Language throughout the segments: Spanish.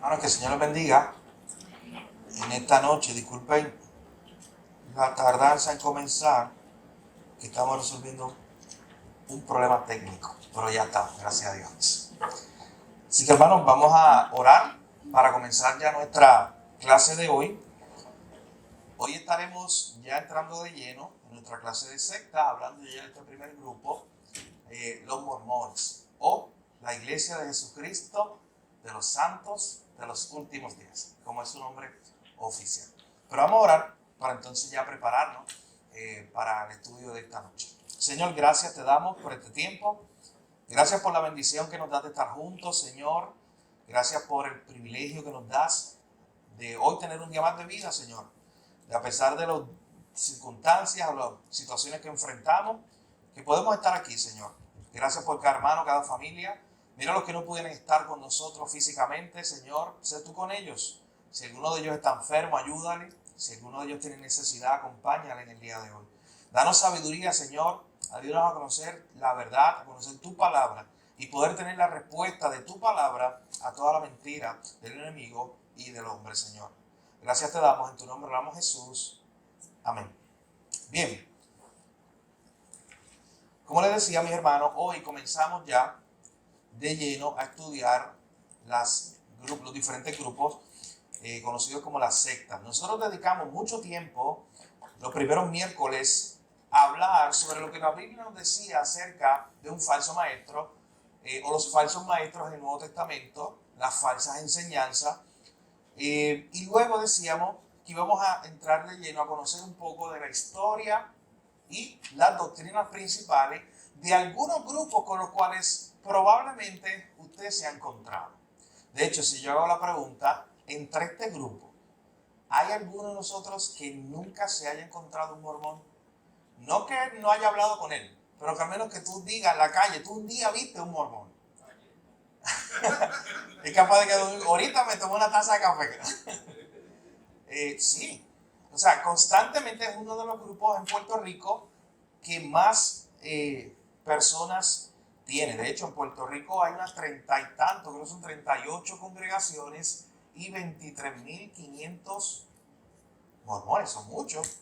Hermanos, que el Señor les bendiga en esta noche. Disculpen la tardanza en comenzar, que estamos resolviendo un problema técnico, pero ya está, gracias a Dios. Así que, hermanos, vamos a orar para comenzar ya nuestra clase de hoy. Hoy estaremos ya entrando de lleno en nuestra clase de secta, hablando ya de este primer grupo, los mormones, o la Iglesia de Jesucristo de los Santos de los Últimos Días, como es su nombre oficial. Pero vamos a orar para entonces ya prepararnos para el estudio de esta noche. Señor, gracias te damos por este tiempo. Gracias por la bendición que nos das de estar juntos, Señor. Gracias por el privilegio que nos das de hoy tener un día más de vida, Señor. De a pesar de las circunstancias o las situaciones que enfrentamos, que podemos estar aquí, Señor. Gracias por cada hermano, cada familia. Mira los que no pudieron estar con nosotros físicamente, Señor. Sé tú con ellos. Si alguno de ellos está enfermo, ayúdale. Si alguno de ellos tiene necesidad, acompáñale en el día de hoy. Danos sabiduría, Señor. Ayúdanos a conocer la verdad, a conocer tu palabra y poder tener la respuesta de tu palabra a toda la mentira del enemigo y del hombre, Señor. Gracias te damos, en tu nombre oramos, Jesús. Amén. Bien. Como les decía, mis hermanos, hoy comenzamos ya de lleno a estudiar los diferentes grupos conocidos como las sectas. Nosotros dedicamos mucho tiempo, los primeros miércoles, a hablar sobre lo que la Biblia nos decía acerca de un falso maestro o los falsos maestros en el Nuevo Testamento, las falsas enseñanzas. Y luego decíamos que íbamos a entrar de lleno a conocer un poco de la historia y las doctrinas principales de algunos grupos con los cuales probablemente usted se ha encontrado. De hecho, si yo hago la pregunta, entre este grupo, ¿hay alguno de nosotros que nunca se haya encontrado un mormón? No que no haya hablado con él, pero que al menos que tú digas en la calle, tú un día viste un mormón. Es capaz de que ahorita me tomé una taza de café. Sí, o sea, constantemente es uno de los grupos en Puerto Rico que más personas tiene. De hecho, en Puerto Rico hay unas 30 y tantos, creo que son 38 congregaciones y 23.500 mormones, son muchos.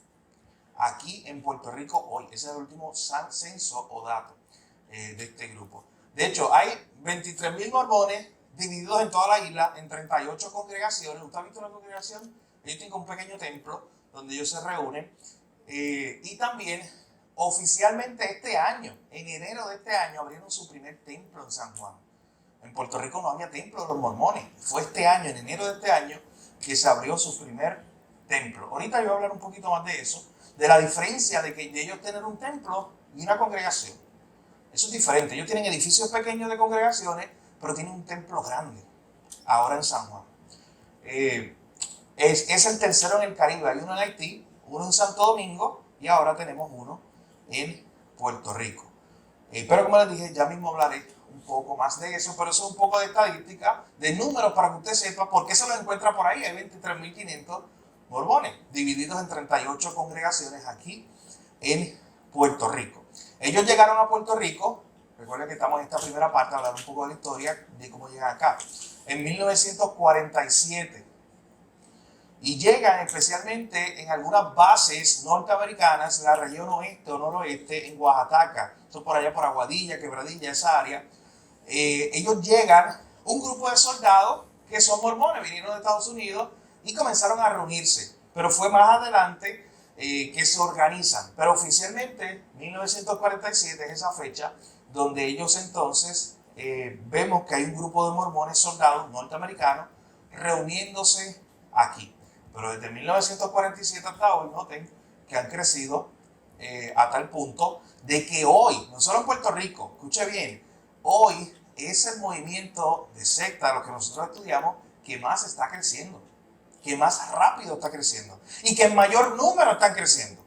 Aquí en Puerto Rico hoy, ese es el último censo o dato de este grupo. De hecho, hay 23.000 mormones divididos en toda la isla en 38 congregaciones. ¿Usted ha visto una congregación? Ellos tienen un pequeño templo donde ellos se reúnen. Y también, oficialmente este año, en enero de este año, abrieron su primer templo en San Juan. En Puerto Rico no había templo de los mormones. Fue este año, en enero de este año, que se abrió su primer templo. Ahorita yo voy a hablar un poquito más de eso, de la diferencia de ellos tener un templo y una congregación. Eso es diferente. Ellos tienen edificios pequeños de congregaciones, pero tienen un templo grande, ahora en San Juan. Es el tercero en el Caribe. Hay uno en Haití, uno en Santo Domingo y ahora tenemos uno en Puerto Rico. Pero como les dije, ya mismo hablaré un poco más de eso, pero eso es un poco de estadística, de números para que usted sepa por qué se lo encuentra por ahí. Hay 23.500 mormones, divididos en 38 congregaciones aquí en Puerto Rico. Ellos llegaron a Puerto Rico, recuerden que estamos en esta primera parte, hablando un poco de la historia de cómo llegan acá, en 1947. Y llegan especialmente en algunas bases norteamericanas, en la región oeste o noroeste, en Oaxaca, esto por allá por Aguadilla, Quebradilla, esa área. Ellos llegan, un grupo de soldados que son mormones, vinieron de Estados Unidos y comenzaron a reunirse. Pero fue más adelante que se organizan. Pero oficialmente, 1947 es esa fecha donde ellos entonces vemos que hay un grupo de mormones soldados norteamericanos reuniéndose aquí. Pero desde 1947 hasta hoy, noten que han crecido a tal punto de que hoy, no solo en Puerto Rico, escuche bien, hoy es el movimiento de secta, lo que nosotros estudiamos, que más está creciendo, que más rápido está creciendo y que en mayor número están creciendo.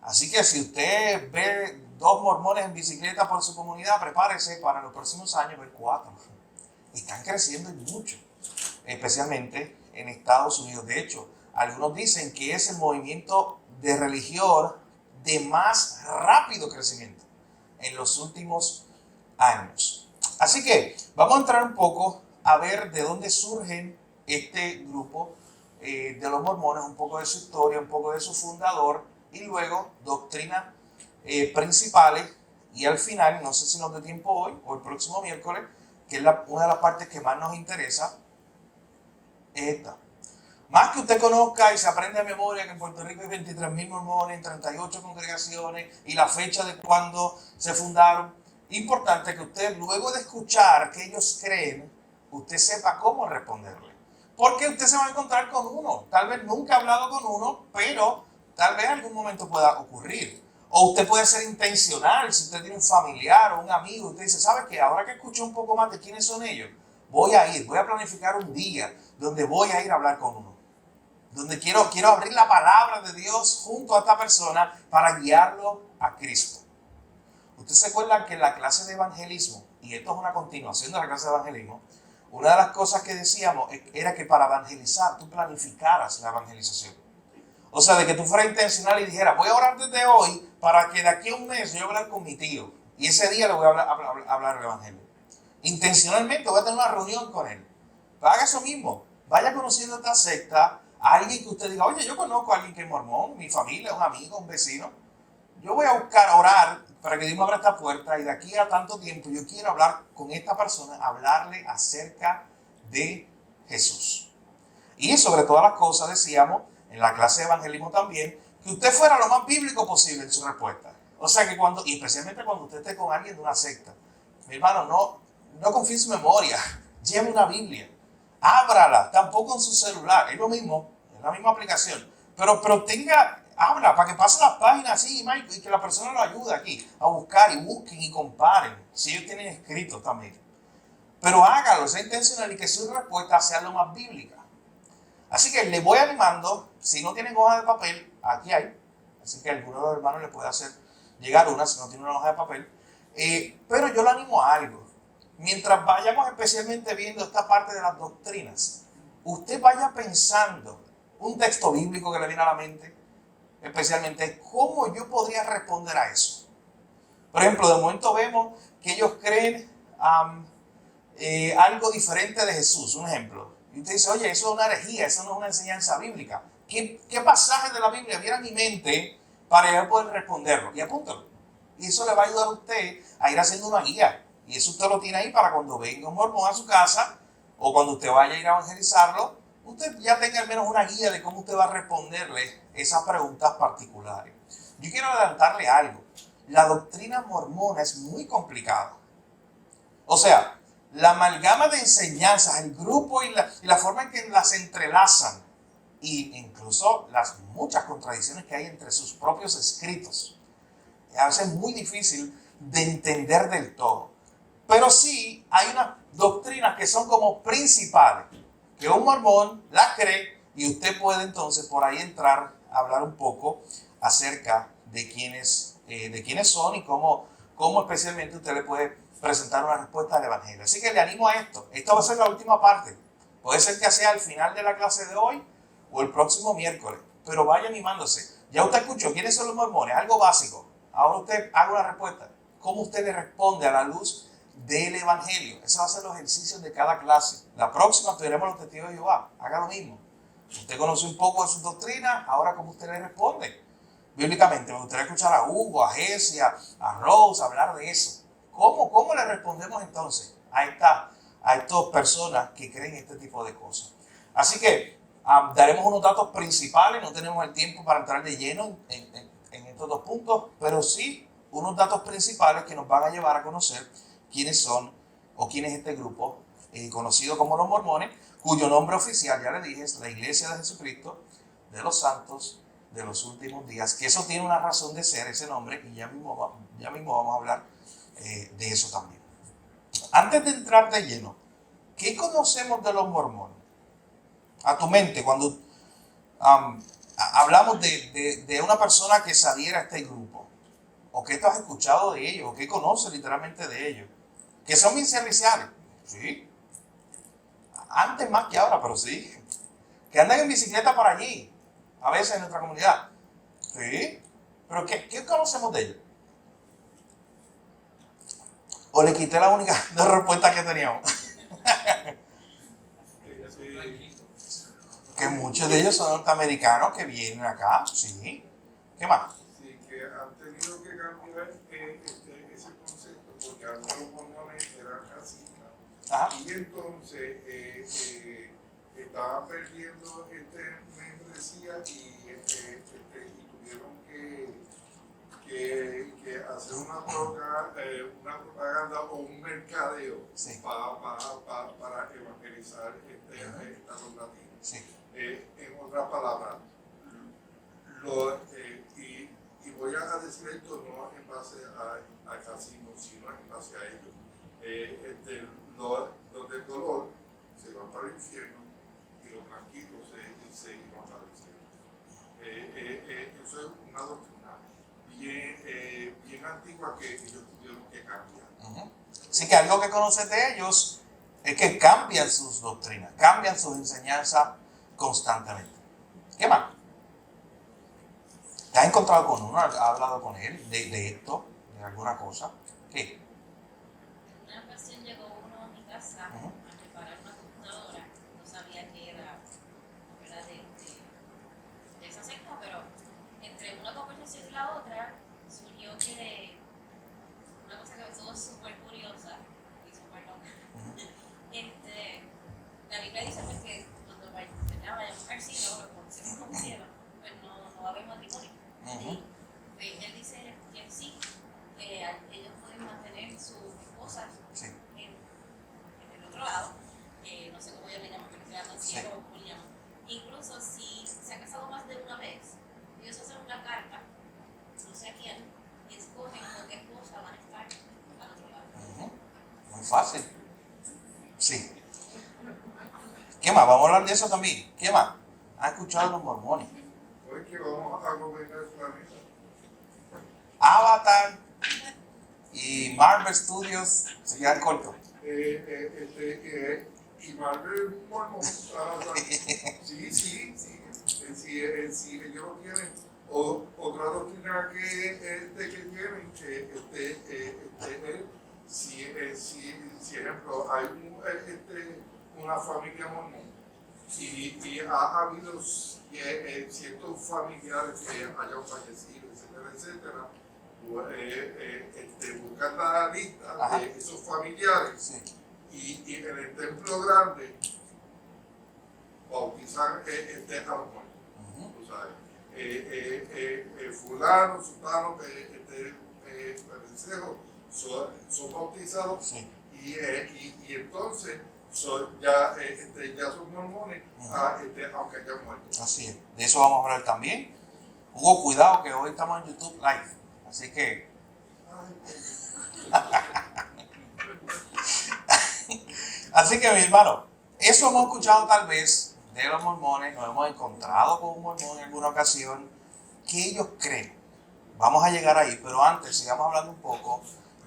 Así que si usted ve 2 mormones en bicicleta por su comunidad, prepárese para los próximos años ver 4. Están creciendo y mucho, especialmente en Estados Unidos. De hecho, algunos dicen que es el movimiento de religión de más rápido crecimiento en los últimos años. Así que vamos a entrar un poco a ver de dónde surgen este grupo de los mormones, un poco de su historia, un poco de su fundador, y luego doctrinas principales, y al final, no sé si nos dé tiempo hoy o el próximo miércoles, que es una de las partes que más nos interesa, es esta. Más que usted conozca y se aprende a memoria que en Puerto Rico hay 23,000 mormones, 38 congregaciones y la fecha de cuando se fundaron, importante que usted, luego de escuchar que ellos creen, usted sepa cómo responderle. Porque usted se va a encontrar con uno. Tal vez nunca ha hablado con uno, pero tal vez en algún momento pueda ocurrir. O usted puede ser intencional, si usted tiene un familiar o un amigo, usted dice, ¿sabe qué? Ahora que escuché un poco más de quiénes son ellos, voy a planificar un día donde voy a ir a hablar con uno. Donde quiero abrir la palabra de Dios junto a esta persona para guiarlo a Cristo. Usted se acuerda que en la clase de evangelismo, y esto es una continuación de la clase de evangelismo, una de las cosas que decíamos era que para evangelizar tú planificaras la evangelización. O sea, de que tú fueras intencional y dijeras, voy a orar desde hoy para que de aquí a un mes yo voy a hablar con mi tío. Y ese día le voy a hablar el evangelio. Intencionalmente voy a tener una reunión con él. Haga eso mismo. Vaya conociendo esta secta, a alguien que usted diga, oye, yo conozco a alguien que es mormón, mi familia, un amigo, un vecino. Yo voy a buscar orar para que Dios me abra esta puerta y de aquí a tanto tiempo yo quiero hablar con esta persona, hablarle acerca de Jesús. Y sobre todas las cosas decíamos en la clase de evangelismo también, que usted fuera lo más bíblico posible en su respuesta. O sea que y especialmente cuando usted esté con alguien de una secta, mi hermano, no confíe en su memoria, lleve una Biblia, ábrala, tampoco en su celular, es lo mismo, es la misma aplicación, pero habla para que pase las páginas así, Mike, y que la persona lo ayude aquí a buscar y busquen y comparen, si ellos tienen escrito también. Pero hágalo, sea intencional y que su respuesta sea lo más bíblica. Así que le voy animando, si no tienen hoja de papel, aquí hay, así que alguno de los hermanos le puede hacer llegar una si no tiene una hoja de papel. Pero yo le animo a algo. Mientras vayamos especialmente viendo esta parte de las doctrinas, usted vaya pensando un texto bíblico que le viene a la mente, especialmente cómo yo podría responder a eso. Por ejemplo, de momento vemos que ellos creen algo diferente de Jesús, un ejemplo. Y usted dice, oye, eso es una herejía, eso no es una enseñanza bíblica. ¿Qué pasaje de la Biblia viene a mi mente para yo poder responderlo? Y apúntalo. Y eso le va a ayudar a usted a ir haciendo una guía. Y eso usted lo tiene ahí para cuando venga un mormón a su casa o cuando usted vaya a ir a evangelizarlo, usted ya tenga al menos una guía de cómo usted va a responderle esas preguntas particulares. Yo quiero adelantarle algo. La doctrina mormona es muy complicada. O sea, la amalgama de enseñanzas, el grupo y la forma en que las entrelazan, e incluso las muchas contradicciones que hay entre sus propios escritos, a veces es muy difícil de entender del todo. Pero sí hay unas doctrinas que son como principales, que un mormón las cree y usted puede entonces por ahí entrar a hablar un poco acerca de quiénes son y cómo especialmente usted le puede presentar una respuesta al evangelio. Así que le animo a esto. Esta va a ser la última parte. Puede ser que sea al final de la clase de hoy o el próximo miércoles, pero vaya animándose. Ya usted escuchó quiénes son los mormones, algo básico. Ahora usted haga una respuesta. ¿Cómo usted le responde a la luz del evangelio? Ese va a ser los ejercicios de cada clase. La próxima estudiaremos los testigos de Jehová. Haga lo mismo. Usted conoce un poco de sus doctrinas, ahora cómo usted le responde. Bíblicamente, me gustaría escuchar a Hugo, a Jesse, a Rose hablar de eso. ¿Cómo le respondemos entonces a estas personas que creen este tipo de cosas? Así que daremos unos datos principales, no tenemos el tiempo para entrar de lleno en estos dos puntos, pero sí unos datos principales que nos van a llevar a conocer quiénes son o quién es este grupo conocido como los mormones, cuyo nombre oficial, ya le dije, es la Iglesia de Jesucristo de los Santos de los Últimos Días, que eso tiene una razón de ser, ese nombre, y ya mismo vamos a hablar de eso también. Antes de entrar de lleno, ¿qué conocemos de los mormones? A tu mente, cuando hablamos de una persona que saliera a este grupo, o que tú has escuchado de ellos, o que conoces literalmente de ellos, que son bien serviciales, sí, antes más que ahora, pero sí, que andan en bicicleta por allí, a veces en nuestra comunidad, sí, pero ¿qué conocemos de ellos? O le quité la única respuesta que teníamos. Que muchos de ellos son norteamericanos que vienen acá, sí. ¿Qué más? Sí, que han tenido que cambiar ese concepto porque antes los mormones eran racistas. Ajá. Y entonces estaban perdiendo membresía y tuvieron que hacer una propaganda o un mercadeo Sí. para evangelizar a los latinos. Sí. En otras palabras, y voy a decir esto no en base al racismo, sino en base a ellos. Los del dolor se van para el infierno y los blanquitos se iban para el cielo. Eso es una doctrina bien antigua que ellos tuvieron que cambiar. Así que algo que conoces de ellos es que cambian sus doctrinas, cambian sus enseñanzas constantemente. ¿Qué más? ¿Te has encontrado con uno? ¿Has hablado con él de esto? ¿De alguna cosa? ¿Qué? Una ocasión llegó uno a mi casa a reparar una computadora. No sabía que era de esa secta, pero entre una conversación y la otra surgió que una cosa que me estuvo súper curiosa y súper loca. La Biblia dice pues, que cuando vayamos al cielo, cuando se nos cielo, pues no va a haber matrimonio. Y pues, él dice que sí, ellos pueden mantener sus esposas en el otro lado, no sé cómo ellos le llaman, pero se llaman cielo o cómo le llaman. Incluso si se ha casado más de una vez, ellos hacen una carta, no sé a quién, y escogen con qué esposa van a estar al otro lado. Muy fácil. Sí. ¿Qué más? Vamos a hablar de eso también. ¿Qué más? ¿Has escuchado los mormones? Hoy que vamos a gobernar el planeta. Avatar y Marvel Studios se quedan cortos. Y Marvel Mormon, sí, ellos no tienen otra doctrina que tienen, si ejemplo, hay una familia mormón y ha habido ciertos familiares que hayan fallecido, etcétera, buscan la lista de esos familiares y en el templo grande bautizan a los muertos. Tú sabes, fulano, sultano, son bautizados y entonces ya son mormones, aunque hayan muerto. Así es. De eso vamos a hablar también. Hugo, cuidado que hoy estamos en YouTube Live. Así que... Así que, mi hermano, eso hemos escuchado tal vez de los mormones, nos hemos encontrado con un mormón en alguna ocasión, que ellos creen. Vamos a llegar ahí, pero antes sigamos hablando un poco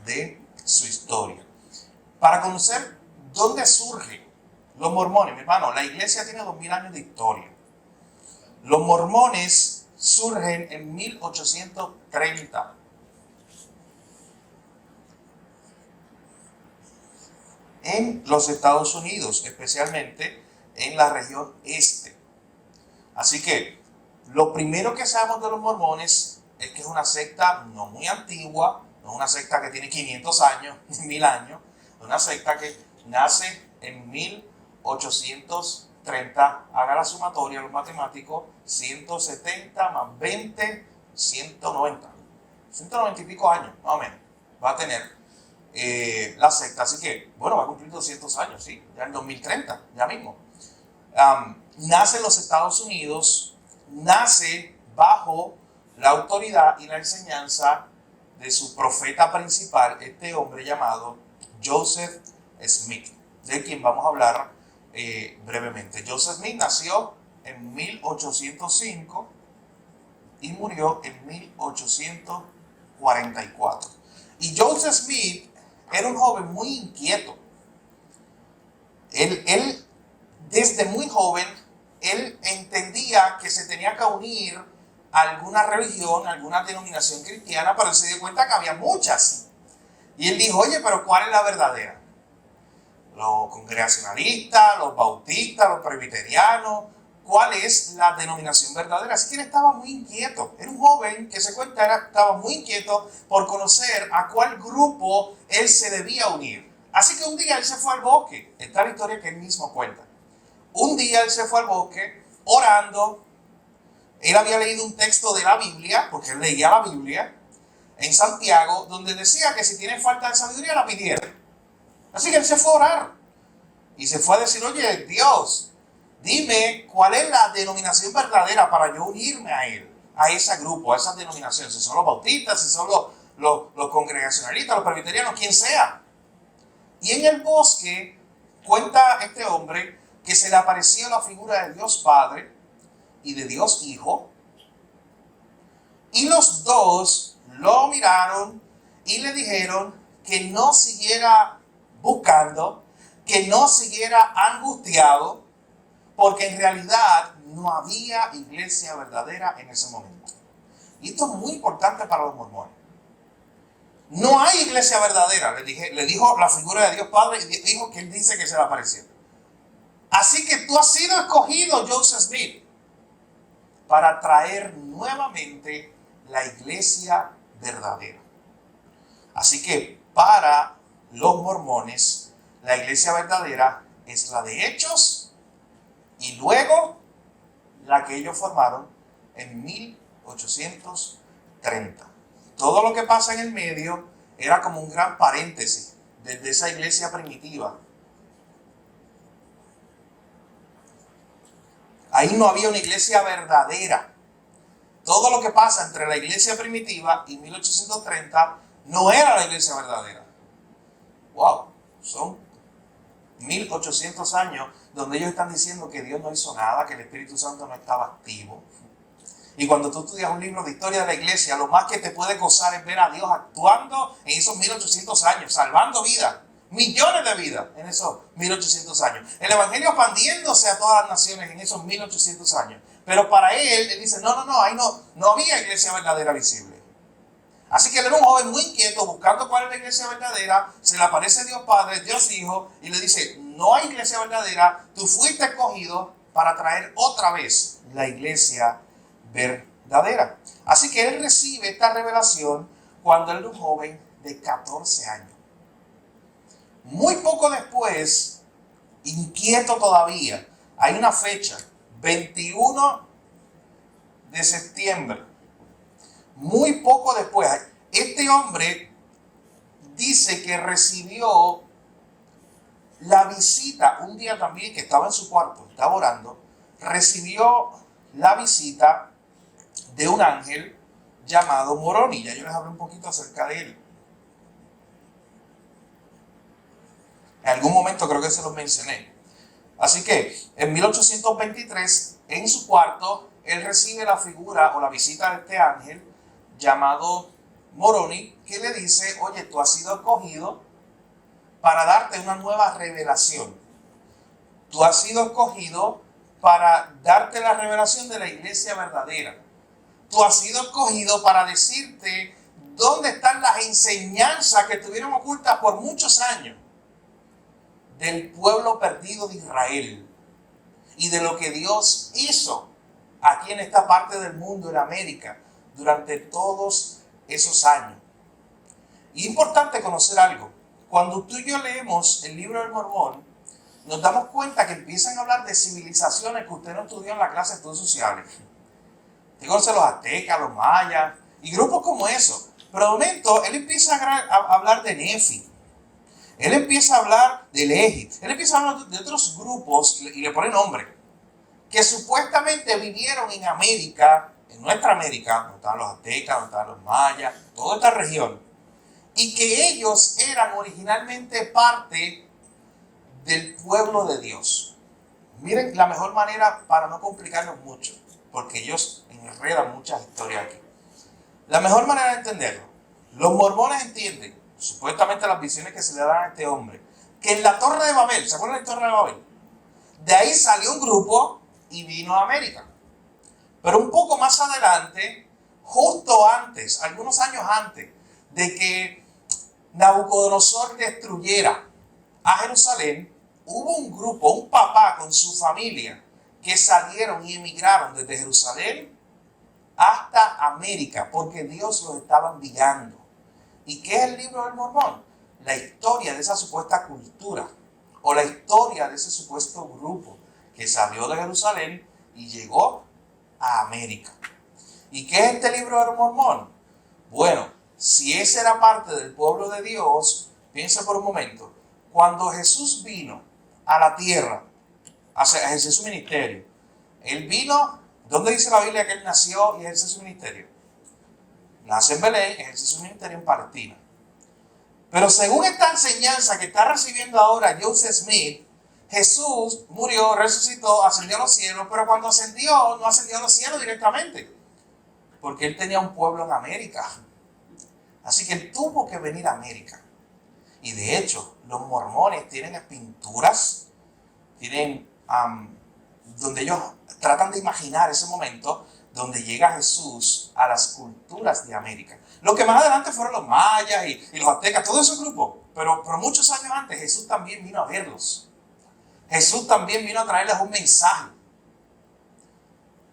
de su historia. Para conocer dónde surgen los mormones, mi hermano, la iglesia tiene 2000 años de historia. Los mormones surgen en 1830. En los Estados Unidos, especialmente en la región este. Así que lo primero que sabemos de los mormones es que es una secta no muy antigua, no es una secta que tiene 500 años, 1000 años, es una secta que nace en 1830, haga la sumatoria los matemáticos, 170 más 20, 190 y pico años, más o menos, va a tener la secta. Así que, bueno, va a cumplir 200 años, sí, ya en 2030, ya mismo. Nace en los Estados Unidos, nace bajo la autoridad y la enseñanza de su profeta principal, este hombre llamado Joseph Smith, de quien vamos a hablar brevemente. Joseph Smith nació en 1805 y murió en 1844. Y Joseph Smith era un joven muy inquieto. Él desde muy joven, él entendía que se tenía que unir a alguna religión, a alguna denominación cristiana, pero él se dio cuenta que había muchas. Y él dijo, oye, pero ¿cuál es la verdadera? Los congregacionalistas, los bautistas, los presbiterianos, cuál es la denominación verdadera. Así que él estaba muy inquieto. Era un joven que se cuenta, estaba muy inquieto por conocer a cuál grupo él se debía unir. Así que un día él se fue al bosque. Esta es la historia que él mismo cuenta. Un día él se fue al bosque orando. Él había leído un texto de la Biblia, porque él leía la Biblia, en Santiago, donde decía que si tiene falta de sabiduría la pidiera. Así que él se fue a orar. Y se fue a decir, oye, Dios, dime cuál es la denominación verdadera para yo unirme a él, a ese grupo, a esa denominación. Si son los bautistas, si son los congregacionalistas, los presbiterianos, quien sea. Y en el bosque cuenta este hombre que se le apareció la figura de Dios Padre y de Dios Hijo. Y los dos lo miraron y le dijeron que no siguiera buscando, que no siguiera angustiado, porque en realidad no había iglesia verdadera en ese momento. Y esto es muy importante para los mormones. No hay iglesia verdadera, le dijo la figura de Dios Padre y dijo que él dice que se le apareció. Así que tú has sido escogido, Joseph Smith, para traer nuevamente la iglesia verdadera. Así que para los mormones, la iglesia verdadera es la de Hechos y luego la que ellos formaron en 1830. Todo lo que pasa en el medio era como un gran paréntesis desde esa iglesia primitiva. Ahí no había una iglesia verdadera. Todo lo que pasa entre la iglesia primitiva y 1830 no era la iglesia verdadera. Wow, son 1800 años donde ellos están diciendo que Dios no hizo nada, que el Espíritu Santo no estaba activo. Y cuando tú estudias un libro de historia de la iglesia, lo más que te puede gozar es ver a Dios actuando en esos 1800 años, salvando vidas, millones de vidas en esos 1800 años. El evangelio expandiéndose a todas las naciones en esos 1800 años. Pero para él dice, ahí no había iglesia verdadera visible. Así que él era un joven muy inquieto, buscando cuál es la iglesia verdadera. Se le aparece Dios Padre, Dios Hijo, y le dice, no hay iglesia verdadera, tú fuiste escogido para traer otra vez la iglesia verdadera. Así que él recibe esta revelación cuando él era un joven de 14 años. Muy poco después, inquieto todavía, hay una fecha, 21 de septiembre. Muy poco después, este hombre dice que recibió la visita, un día también que estaba en su cuarto, estaba orando, recibió la visita de un ángel llamado Moroni. Ya yo les hablé un poquito acerca de él. En algún momento creo que se los mencioné. Así que en 1823, en su cuarto, él recibe la figura o la visita de este ángel llamado Moroni, que le dice, oye, tú has sido escogido para darte una nueva revelación. Tú has sido escogido para darte la revelación de la iglesia verdadera. Tú has sido escogido para decirte dónde están las enseñanzas que estuvieron ocultas por muchos años del pueblo perdido de Israel y de lo que Dios hizo aquí en esta parte del mundo, en América, durante todos esos años. Y es importante conocer algo. Cuando tú y yo leemos el libro del Mormón, nos damos cuenta que empiezan a hablar de civilizaciones que usted no estudió en la clase de estudios sociales. Usted conoce los aztecas, los mayas y grupos como esos. Pero de momento, él empieza a hablar de Nefi. Él empieza a hablar del Egipto. Él empieza a hablar de otros grupos y le pone nombre. Que supuestamente vivieron en América, en nuestra América, donde estaban los aztecas, donde estaban los mayas, toda esta región. Y que ellos eran originalmente parte del pueblo de Dios. Miren la mejor manera para no complicarnos mucho, porque ellos enredan muchas historias aquí. La mejor manera de entenderlo, los mormones entienden, supuestamente las visiones que se le dan a este hombre, que en la Torre de Babel, ¿se acuerdan de la Torre de Babel? De ahí salió un grupo y vino a América. Pero un poco más adelante, justo antes, algunos años antes de que Nabucodonosor destruyera a Jerusalén, hubo un grupo, un papá con su familia, que salieron y emigraron desde Jerusalén hasta América, porque Dios los estaba enviando. ¿Y qué es el libro del Mormón? La historia de esa supuesta cultura, o la historia de ese supuesto grupo que salió de Jerusalén y llegó a América. ¿Y qué es este libro del Mormón? Bueno, si ese era parte del pueblo de Dios, piensa por un momento, cuando Jesús vino a la tierra, a ejercer su ministerio, Él vino, ¿dónde dice la Biblia que Él nació y ejerce su ministerio? Nace en Belén, ejerce su ministerio en Palestina. Pero según esta enseñanza que está recibiendo ahora Joseph Smith, Jesús murió, resucitó, ascendió a los cielos, pero cuando ascendió, no ascendió a los cielos directamente, porque Él tenía un pueblo en América. Así que Él tuvo que venir a América. Y de hecho, los mormones tienen pinturas, tienen donde ellos tratan de imaginar ese momento donde llega Jesús a las culturas de América. Lo que más adelante fueron los mayas y los aztecas, todo ese grupo. Pero muchos años antes Jesús también vino a verlos. Jesús también vino a traerles un mensaje.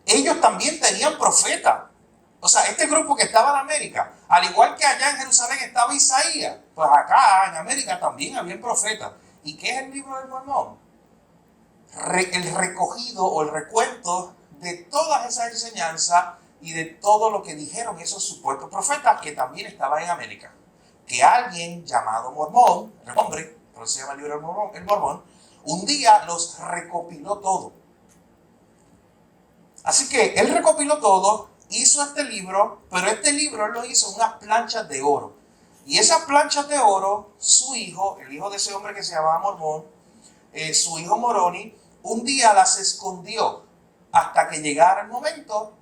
Ellos también tenían profetas. O sea, este grupo que estaba en América, al igual que allá en Jerusalén estaba Isaías, pues acá en América también había profetas. ¿Y qué es el libro del Mormón? El recogido o el recuento de todas esas enseñanzas y de todo lo que dijeron esos supuestos profetas que también estaban en América. Que alguien llamado Mormón, el hombre, por eso se llama el libro del Mormón, el Mormón, un día los recopiló todo. Así que él recopiló todo, hizo este libro, pero este libro él lo hizo en unas planchas de oro. Y esas planchas de oro, su hijo, el hijo de ese hombre que se llamaba Mormón, su hijo Moroni, un día las escondió hasta que llegara el momento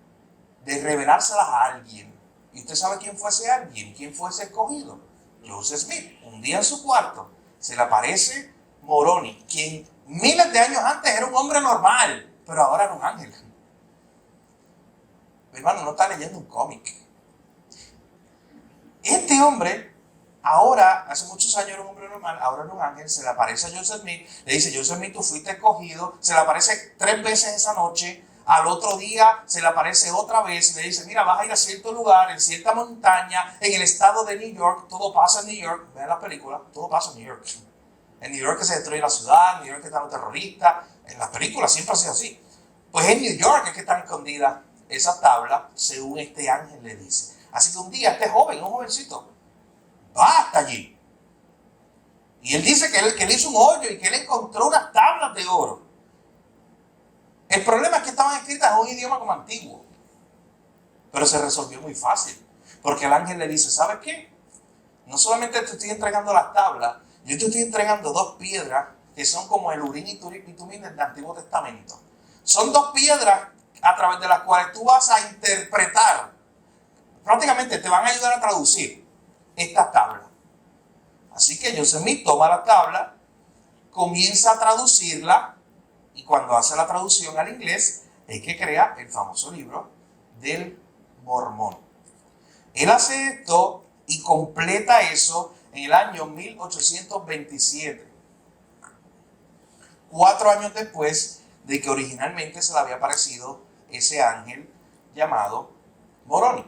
de revelárselas a alguien. ¿Y usted sabe quién fue ese alguien? ¿Quién fue ese escogido? Joseph Smith. Un día en su cuarto se le aparece Moroni, quien miles de años antes era un hombre normal, pero ahora era un ángel. Mi hermano, no está leyendo un cómic. Este hombre, ahora, hace muchos años era un hombre normal, ahora era un ángel, se le aparece a Joseph Smith, le dice, Joseph Smith, tú fuiste escogido, se le aparece 3 veces esa noche, al otro día se le aparece otra vez, le dice, mira, vas a ir a cierto lugar, en cierta montaña, en el estado de New York, todo pasa en New York, vean la película, todo pasa en New York. En New York que se destruye la ciudad, en New York que están los terroristas, en las películas siempre ha sido así. Pues en New York es que están escondidas esas tablas, según este ángel le dice. Así que un día este joven, un jovencito, va hasta allí. Y él dice que él hizo un hoyo y que él encontró unas tablas de oro. El problema es que estaban escritas en un idioma como antiguo. Pero se resolvió muy fácil. Porque el ángel le dice, ¿sabes qué? No solamente te estoy entregando las tablas, yo te estoy entregando 2 piedras que son como el Urim y Tumim del Antiguo Testamento. Son 2 piedras a través de las cuales tú vas a interpretar. Prácticamente te van a ayudar a traducir estas tablas. Así que Joseph Smith toma la tabla, comienza a traducirla, y cuando hace la traducción al inglés, es que crea el famoso libro del Mormón. Él hace esto y completa eso en el año 1827. 4 años después de que originalmente se le había aparecido ese ángel llamado Moroni.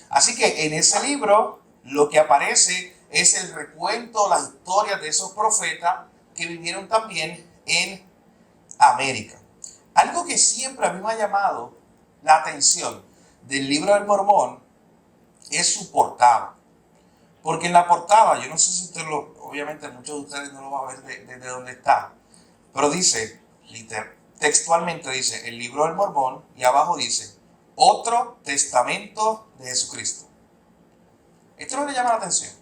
Así que en ese libro lo que aparece es el recuento, las historias de esos profetas que vivieron también en América. Algo que siempre a mí me ha llamado la atención del libro del Mormón es su portada. Porque en la portada, yo no sé si usted obviamente muchos de ustedes no lo van a ver desde donde está, pero dice, textualmente dice, el libro del Mormón, y abajo dice, otro testamento de Jesucristo. Esto no le llama la atención.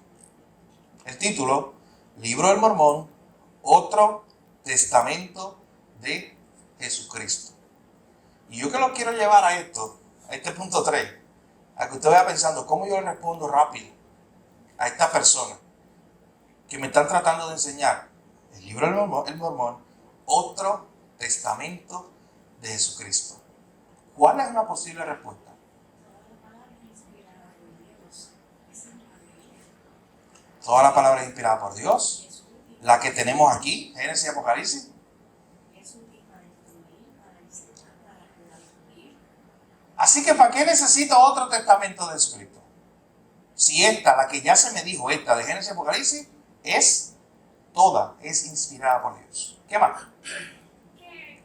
El título, libro del Mormón, otro testamento de Jesucristo. Y yo que lo quiero llevar a esto, a este punto 3, a que usted vaya pensando cómo yo le respondo rápido a esta persona que me están tratando de enseñar el libro del Mormón, otro testamento de Jesucristo. ¿Cuál es una posible respuesta? Toda la palabra es inspirada por Dios. La que tenemos aquí, Génesis y Apocalipsis. Así que ¿para qué necesito otro testamento de Jesucristo? Si esta, la que ya se me dijo, esta de Génesis y Apocalipsis, es inspirada por Dios. ¿Qué más? Que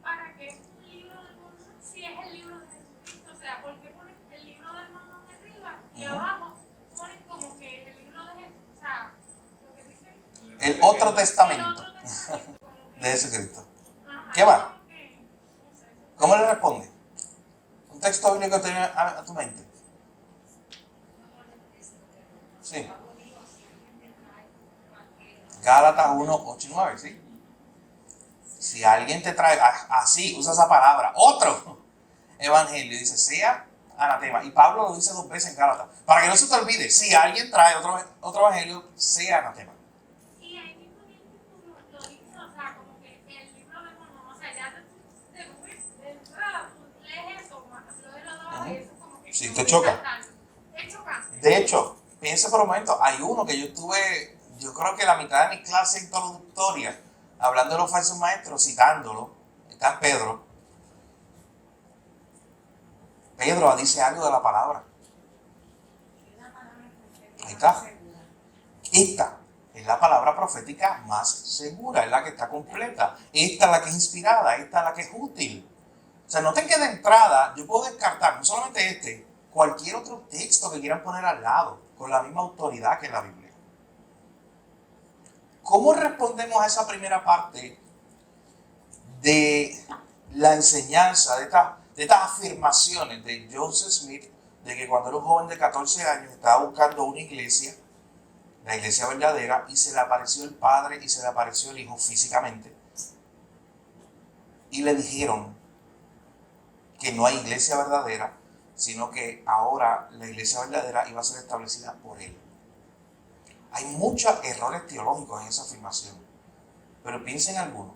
para que es un libro del mundo, si es el libro de Jesucristo, o sea, ¿por qué ponen el libro del mundo arriba y abajo ponen como que el libro de Jesús? O sea, lo que dice El otro testamento el otro testamento, como que, de Jesucristo. ajá, ¿Qué más? como que, no sé. ¿Cómo le responde? Un texto bíblico que te viene a tu mente. Sí. Gálatas 1, 8 y 9, ¿sí? Si alguien te trae, así, usa esa palabra, otro evangelio, dice, sea anatema. Y Pablo lo dice 2 veces en Gálatas. Para que no se te olvide, si alguien trae otro evangelio, sea anatema. Y ahí mismo lo dice, o sea, como que el libro de Mormón, o sea, ya de entrada tú lees eso, lo de los dos, y eso como que... Sí, te choca. Es chocante. De hecho, piensa por un momento, hay uno que yo estuve, yo creo que la mitad de mi clase introductoria, hablando de los falsos maestros, citándolo, está Pedro. Pedro dice algo de la palabra. Ahí está. Esta es la palabra profética más segura, es la que está completa. Esta es la que es inspirada, esta es la que es útil. O sea, noten que de entrada yo puedo descartar, no solamente cualquier otro texto que quieran poner al lado, con la misma autoridad que la Biblia. ¿Cómo respondemos a esa primera parte de la enseñanza, de estas afirmaciones de Joseph Smith, de que cuando era un joven de 14 años estaba buscando una iglesia, la iglesia verdadera, y se le apareció el Padre y se le apareció el Hijo físicamente, y le dijeron que no hay iglesia verdadera, sino que ahora la iglesia verdadera iba a ser establecida por él? Hay muchos errores teológicos en esa afirmación, pero piensen en algunos.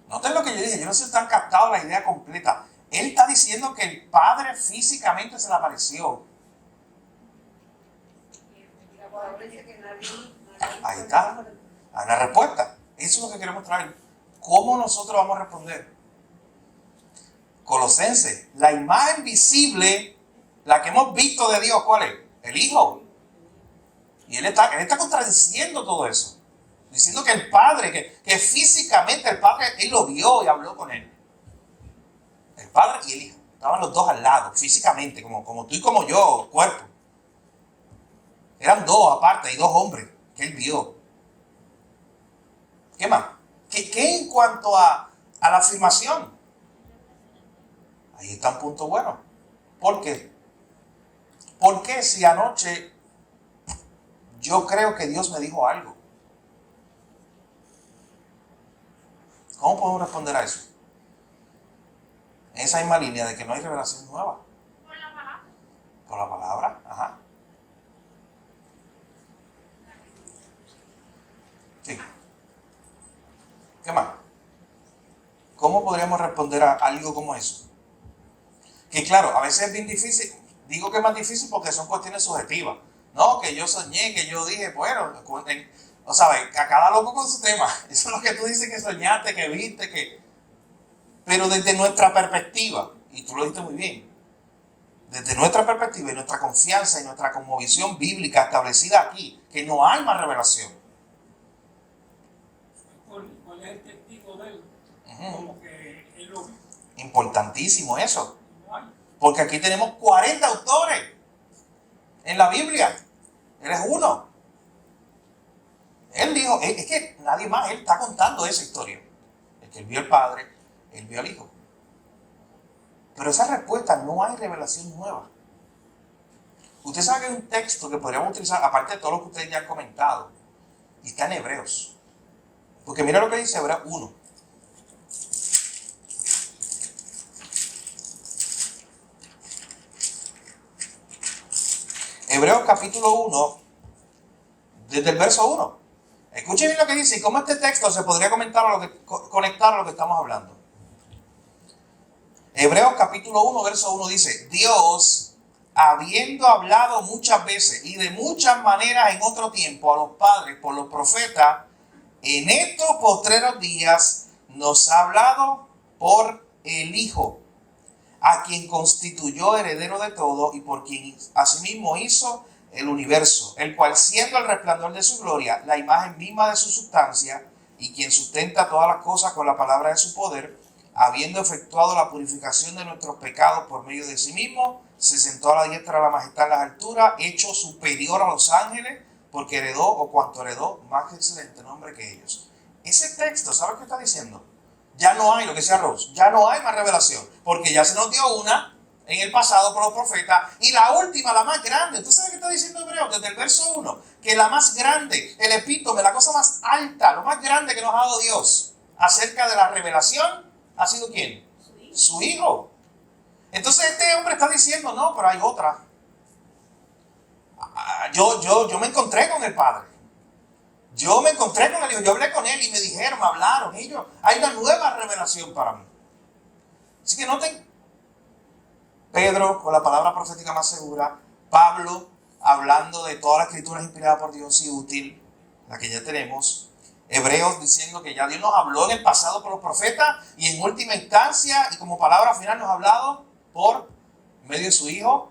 Noten lo que yo dije, yo no sé si están captado la idea completa. Él está diciendo que el Padre físicamente se le apareció. Ahí está. Hay una respuesta. Eso es lo que queremos traer. ¿Cómo nosotros vamos a responder? Colosenses, la imagen visible, la que hemos visto de Dios, ¿cuál es? El Hijo. Y él está contradiciendo todo eso. Diciendo que el Padre, que físicamente el Padre, él lo vio y habló con él. El Padre y el Hijo. Estaban los dos al lado, físicamente, como tú y como yo, cuerpo. Eran dos aparte, y dos hombres que él vio. ¿Qué más? ¿Qué en cuanto a la afirmación? Ahí está un punto bueno. ¿Por qué? Porque si anoche yo creo que Dios me dijo algo, ¿cómo podemos responder a eso? En esa misma línea de que no hay revelación nueva. Por la palabra. Por la palabra, ajá. Sí. ¿Qué más? ¿Cómo podríamos responder a algo como eso? Que claro, a veces es bien difícil. Digo que es más difícil porque son cuestiones subjetivas. No, que yo soñé, que yo dije, bueno, o sabes, a cada loco con su tema. Eso es lo que tú dices que soñaste, que viste, que... Pero desde nuestra perspectiva, y tú lo dijiste muy bien, desde nuestra perspectiva y nuestra confianza y nuestra cosmovisión bíblica establecida aquí, que no hay más revelación. ¿Cuál es el testigo de él? Uh-huh. Como que él lo vio. Importantísimo eso. No hay. Porque aquí tenemos 40 autores en la Biblia. Él es uno. Él dijo, es que nadie más, él está contando esa historia. Es que él vio al Padre, él vio al Hijo. Pero esa respuesta, no hay revelación nueva. Usted sabe que hay un texto que podríamos utilizar, aparte de todo lo que ustedes ya han comentado, y está en Hebreos. Porque mira lo que dice Hebreos 1. Hebreos capítulo 1, desde el verso 1. Escuchen bien lo que dice y cómo este texto se podría conectar a lo que estamos hablando. Hebreos capítulo 1, verso 1 dice: Dios, habiendo hablado muchas veces y de muchas maneras en otro tiempo a los padres por los profetas, en estos postreros días nos ha hablado por el Hijo, a quien constituyó heredero de todo y por quien asimismo hizo el universo, el cual siendo el resplandor de su gloria, la imagen misma de su sustancia, y quien sustenta todas las cosas con la palabra de su poder, habiendo efectuado la purificación de nuestros pecados por medio de sí mismo, se sentó a la diestra de la majestad en las alturas, hecho superior a los ángeles, porque heredó, o cuanto heredó, más excelente nombre que ellos. Ese texto, ¿sabes qué está diciendo? Ya no hay, lo que decía Rose, ya no hay más revelación, porque ya se nos dio una en el pasado por los profetas, y la última, la más grande. ¿Usted sabe qué está diciendo Hebreo? Desde el verso 1, que la más grande, el epítome, la cosa más alta, lo más grande que nos ha dado Dios acerca de la revelación, ¿ha sido quién? Su Hijo. Entonces este hombre está diciendo, no, pero hay otra. Yo me encontré con el Padre. Yo me encontré con el Hijo, yo hablé con él y me dijeron, me hablaron ellos. Hay una nueva revelación para mí. Así que noten, Pedro con la palabra profética más segura, Pablo hablando de toda la escritura inspirada por Dios y útil, la que ya tenemos, Hebreos diciendo que ya Dios nos habló en el pasado por los profetas y en última instancia y como palabra final nos ha hablado por medio de su Hijo.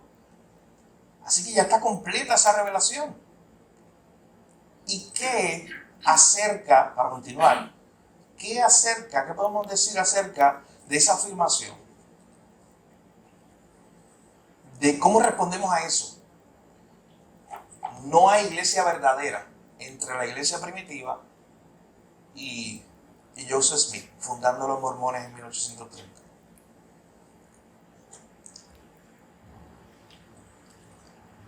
Así que ya está completa esa revelación. ¿Y qué acerca, para continuar, qué podemos decir acerca de esa afirmación? De cómo respondemos a eso. No hay iglesia verdadera entre la iglesia primitiva y Joseph Smith, fundando los mormones en 1830.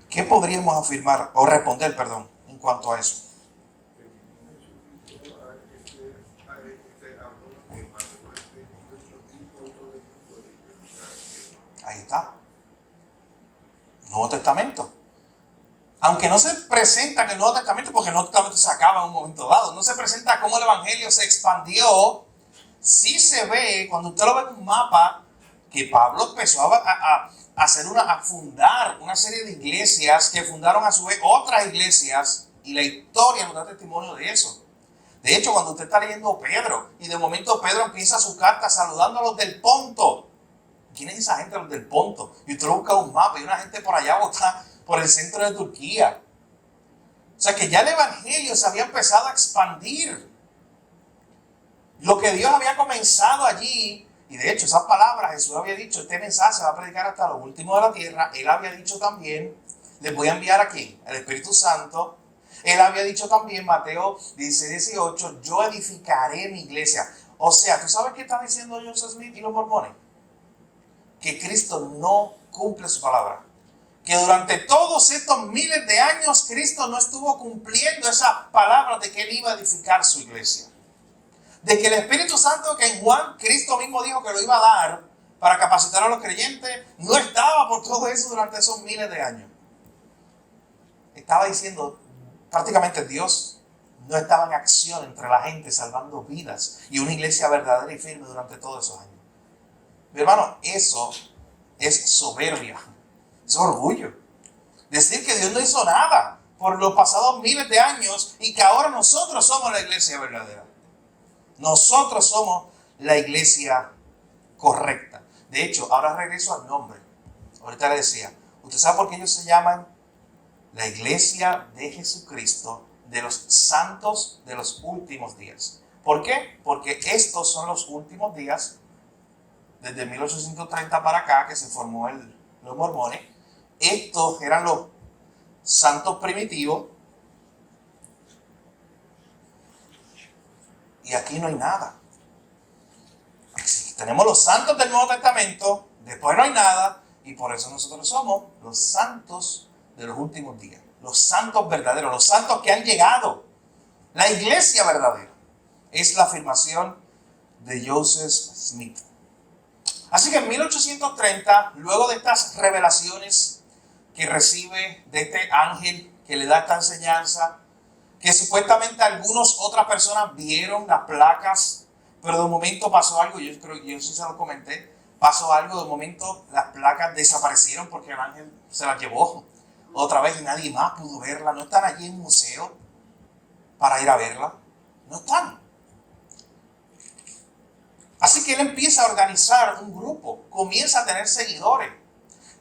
¿Qué podríamos afirmar o responder, en cuanto a eso? Ahí está. Nuevo Testamento. Aunque no se presenta en el Nuevo Testamento, porque el Nuevo Testamento se acaba en un momento dado, no se presenta cómo el Evangelio se expandió. Sí se ve, cuando usted lo ve en un mapa, que Pablo empezó a fundar una serie de iglesias que fundaron a su vez otras iglesias, y la historia nos da testimonio de eso. De hecho, cuando usted está leyendo Pedro, y de momento Pedro empieza su carta saludando a los del Ponto. ¿Quién es esa gente, los del Ponto? Y usted lo busca en un mapa, y una gente por allá está por el centro de Turquía. O sea que ya el Evangelio se había empezado a expandir. Lo que Dios había comenzado allí, y de hecho esas palabras Jesús había dicho, este mensaje se va a predicar hasta lo último de la tierra. Él había dicho también, les voy a enviar aquí el Espíritu Santo. Él había dicho también, Mateo 16:18, yo edificaré mi iglesia. O sea, ¿tú sabes qué está diciendo Joseph Smith y los mormones? Que Cristo no cumple su palabra. Que durante todos estos miles de años Cristo no estuvo cumpliendo esa palabra de que Él iba a edificar su iglesia. De que el Espíritu Santo que en Juan Cristo mismo dijo que lo iba a dar para capacitar a los creyentes, no estaba por todo eso durante esos miles de años. Estaba diciendo, prácticamente Dios no estaba en acción entre la gente salvando vidas y una iglesia verdadera y firme durante todos esos años. Mi hermano, eso es soberbia, es orgullo. Decir que Dios no hizo nada por los pasados miles de años y que ahora nosotros somos la iglesia verdadera. Nosotros somos la iglesia correcta. De hecho, ahora regreso al nombre. Ahorita le decía, ¿usted sabe por qué ellos se llaman la iglesia de Jesucristo de los santos de los últimos días? ¿Por qué? Porque estos son los últimos días. Desde 1830 para acá que se formó los mormones. Estos eran los santos primitivos. Y aquí no hay nada. Tenemos los santos del Nuevo Testamento, después no hay nada, y por eso nosotros somos los santos de los últimos días. Los santos verdaderos, los santos que han llegado. La iglesia verdadera. Es la afirmación de Joseph Smith. Así que en 1830, luego de estas revelaciones que recibe de este ángel que le da esta enseñanza, que supuestamente otras personas vieron las placas, pero de momento pasó algo, yo sí se lo comenté, pasó algo, de momento las placas desaparecieron porque el ángel se las llevó otra vez y nadie más pudo verlas, no están allí en un museo para ir a verlas, no están. Así que él empieza a organizar un grupo, comienza a tener seguidores.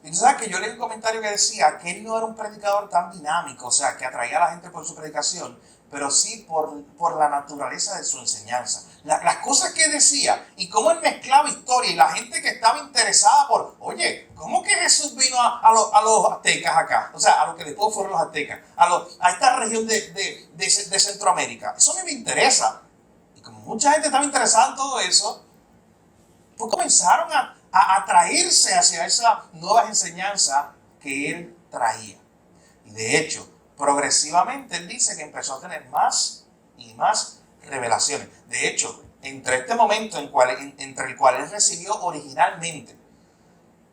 Y tú sabes que yo leí un comentario que decía que él no era un predicador tan dinámico, o sea, que atraía a la gente por su predicación, pero sí por la naturaleza de su enseñanza. Las cosas que decía y cómo él mezclaba historia y la gente que estaba interesada por, oye, ¿cómo que Jesús vino a los aztecas acá? O sea, a lo que después fueron los aztecas, a esta región de Centroamérica. Eso a mí me interesa. Y como mucha gente estaba interesada en todo eso, pues comenzaron a atraerse hacia esa nueva enseñanza que él traía. Y de hecho, progresivamente él dice que empezó a tener más y más revelaciones. De hecho, entre este momento entre el cual él recibió originalmente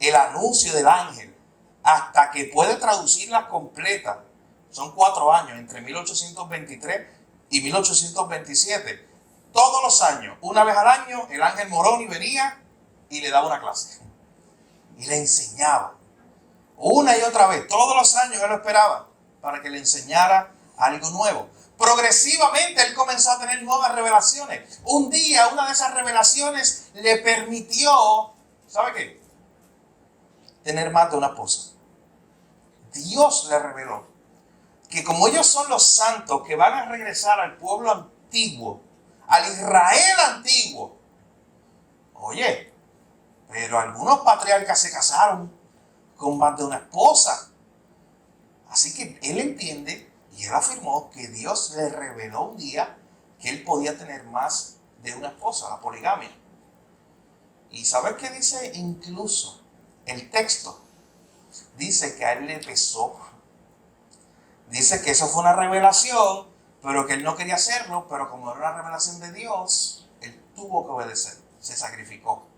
el anuncio del ángel hasta que puede traducirla completa, son 4 años, entre 1823 y 1827. Todos los años, una vez al año, el ángel Moroni venía y le daba una clase. Y le enseñaba. Una y otra vez, todos los años él lo esperaba para que le enseñara algo nuevo. Progresivamente él comenzó a tener nuevas revelaciones. Un día, una de esas revelaciones le permitió, ¿sabe qué? Tener más de una esposa. Dios le reveló que como ellos son los santos que van a regresar al pueblo antiguo, al Israel antiguo, oye, pero algunos patriarcas se casaron con más de una esposa. Así que él entiende y él afirmó que Dios le reveló un día que él podía tener más de una esposa, la poligamia. Y ¿sabes qué dice? Incluso el texto dice que a él le pesó. Dice que eso fue una revelación, pero que él no quería hacerlo, pero como era una revelación de Dios, él tuvo que obedecer, se sacrificó.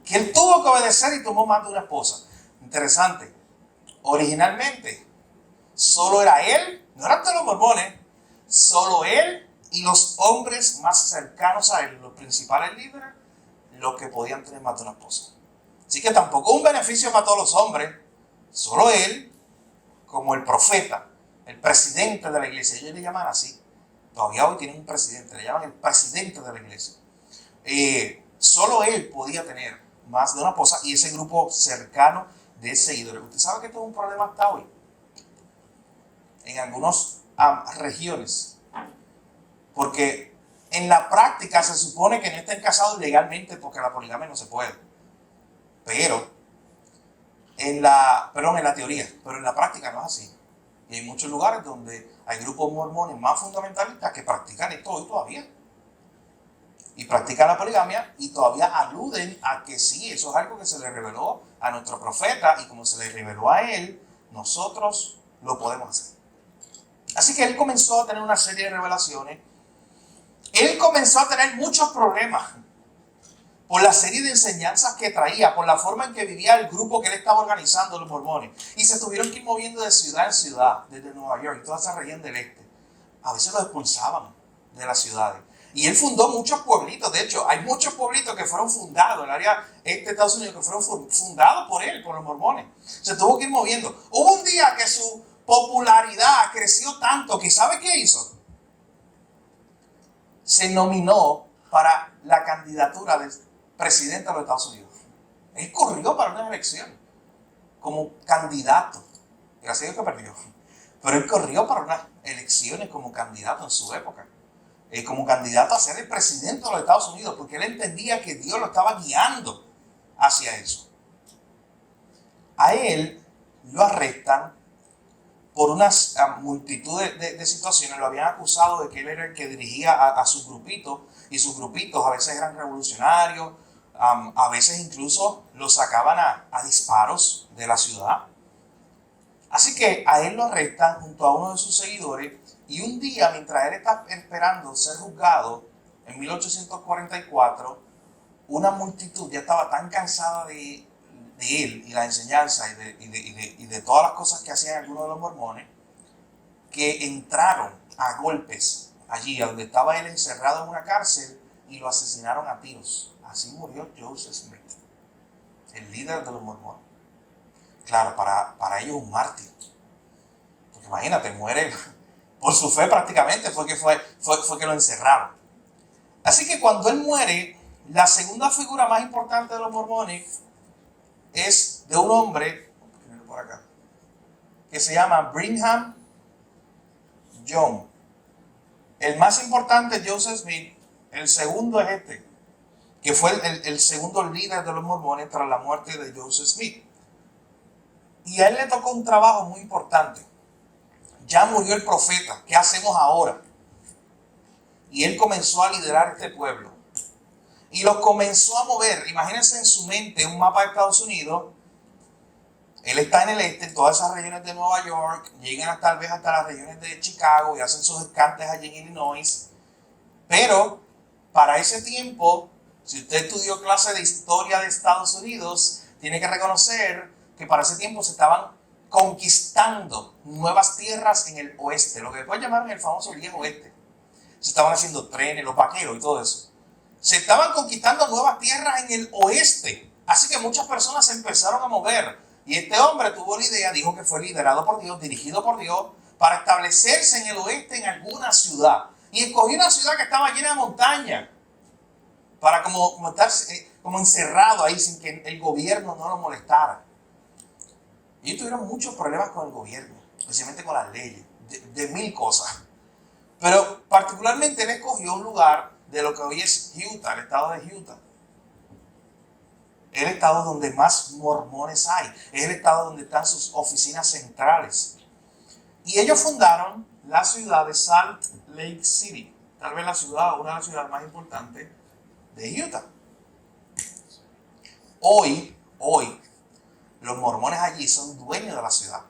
Que él tuvo que obedecer y tomó más de una esposa. Interesante. Originalmente, solo era él, no eran todos los mormones, solo él y los hombres más cercanos a él, los principales líderes, los que podían tener más de una esposa. Así que tampoco un beneficio para todos los hombres, solo él, como el profeta, el presidente de la iglesia, ellos le llaman así, todavía hoy tienen un presidente, le llaman el presidente de la iglesia. Solo él podía tener más de una esposa y ese grupo cercano de seguidores. Usted sabe que esto es un problema hasta hoy en algunas regiones, porque en la práctica se supone que no estén casados legalmente porque la poligamia no se puede, pero en la teoría, pero en la práctica no es así. Y hay muchos lugares donde hay grupos mormones más fundamentalistas que practican esto hoy todavía. Y practican la poligamia y todavía aluden a que sí, eso es algo que se le reveló a nuestro profeta y como se le reveló a él, nosotros lo podemos hacer. Así que él comenzó a tener una serie de revelaciones. Él comenzó a tener muchos problemas por la serie de enseñanzas que traía, por la forma en que vivía el grupo que él estaba organizando, los mormones. Y se tuvieron que ir moviendo de ciudad en ciudad, desde Nueva York y toda esa región del este. A veces los expulsaban de las ciudades. Y él fundó muchos pueblitos. De hecho, hay muchos pueblitos que fueron fundados en el área este de Estados Unidos, que fueron fundados por él, por los mormones. Se tuvo que ir moviendo. Hubo un día que su popularidad creció tanto que ¿sabe qué hizo? Se nominó para la candidatura de presidente de los Estados Unidos. Él corrió para unas elecciones como candidato. Gracias a Dios que perdió. Pero él corrió para unas elecciones como candidato en su época. Como candidato a ser el presidente de los Estados Unidos, porque él entendía que Dios lo estaba guiando hacia eso. A él lo arrestan por una multitud de situaciones. Lo habían acusado de que él era el que dirigía a sus grupitos, y sus grupitos a veces eran revolucionarios, a veces incluso los sacaban a disparos de la ciudad. Así que a él lo arrestan junto a uno de sus seguidores. Y un día, mientras él está esperando ser juzgado, en 1844, una multitud ya estaba tan cansada de él y la enseñanza y de todas las cosas que hacían algunos de los mormones, que entraron a golpes allí, donde estaba él encerrado en una cárcel, y lo asesinaron a tiros. Así murió Joseph Smith, el líder de los mormones. Claro, para ellos un mártir. Porque imagínate, muere por su fe prácticamente, fue que lo encerraron. Así que cuando él muere, La segunda figura más importante de los mormones es de un hombre, por acá, que se llama Brigham Young. El más importante es Joseph Smith, el segundo es este, que fue el segundo líder de los mormones tras la muerte de Joseph Smith. Y a él le tocó un trabajo muy importante. Ya murió el profeta, ¿qué hacemos ahora? Y él comenzó a liderar este pueblo. Y los comenzó a mover. Imagínense en su mente un mapa de Estados Unidos. Él está en el este, en todas esas regiones de Nueva York. Llegan tal vez hasta las regiones de Chicago y hacen sus escantes allí en Illinois. Pero para ese tiempo, si usted estudió clase de historia de Estados Unidos, tiene que reconocer que para ese tiempo se estaban conquistando nuevas tierras en el oeste, lo que después llamaron el famoso viejo oeste. Se estaban haciendo trenes, los vaqueros y todo eso. Se estaban conquistando nuevas tierras en el oeste. Así que muchas personas se empezaron a mover. Y este hombre tuvo la idea, dijo que fue liderado por Dios, dirigido por Dios, para establecerse en el oeste en alguna ciudad. Y escogió una ciudad que estaba llena de montañas, para como estar como encerrado ahí sin que el gobierno no lo molestara. Y ellos tuvieron muchos problemas con el gobierno, especialmente con las leyes, de mil cosas. Pero particularmente él escogió un lugar de lo que hoy es Utah, el estado de Utah. Es el estado donde más mormones hay. Es el estado donde están sus oficinas centrales. Y ellos fundaron la ciudad de Salt Lake City. Tal vez la ciudad, una de las ciudades más importantes de Utah. Hoy, los mormones allí son dueños de la ciudad.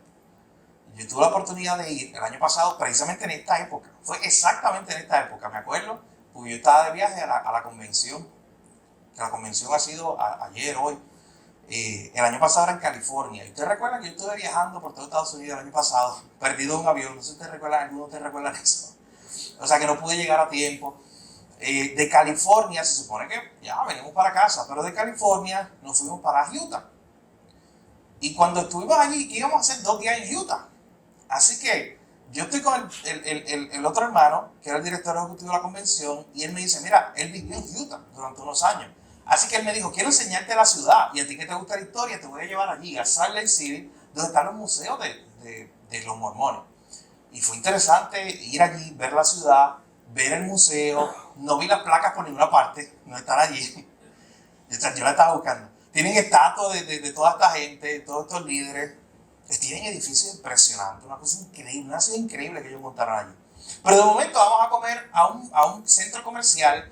Yo tuve la oportunidad de ir el año pasado precisamente en esta época. Fue exactamente en esta época, me acuerdo, porque yo estaba de viaje a la convención. La convención ha sido ayer, hoy. El año pasado era en California. Y usted recuerda que yo estuve viajando por todo Estados Unidos el año pasado, perdido en un avión. No sé si usted recuerda, alguno de ustedes recuerda eso. O sea que no pude llegar a tiempo. De California, se supone que ya venimos para casa, pero de California nos fuimos para Utah. Y cuando estuvimos allí, íbamos a hacer 2 días en Utah. Así que yo estoy con el otro hermano, que era el director ejecutivo de la convención, y él me dice, mira, él vivió en Utah durante unos años. Así que él me dijo, quiero enseñarte la ciudad, y a ti que te gusta la historia, te voy a llevar allí, a Salt Lake City, donde están los museos de los mormones. Y fue interesante ir allí, ver la ciudad, ver el museo. No vi las placas por ninguna parte, no están allí. Yo la estaba buscando. Tienen estatuas de toda esta gente, de todos estos líderes. Tienen edificios impresionantes, una cosa increíble, una ciudad increíble que ellos montaron allí. Pero de momento vamos a comer a un centro comercial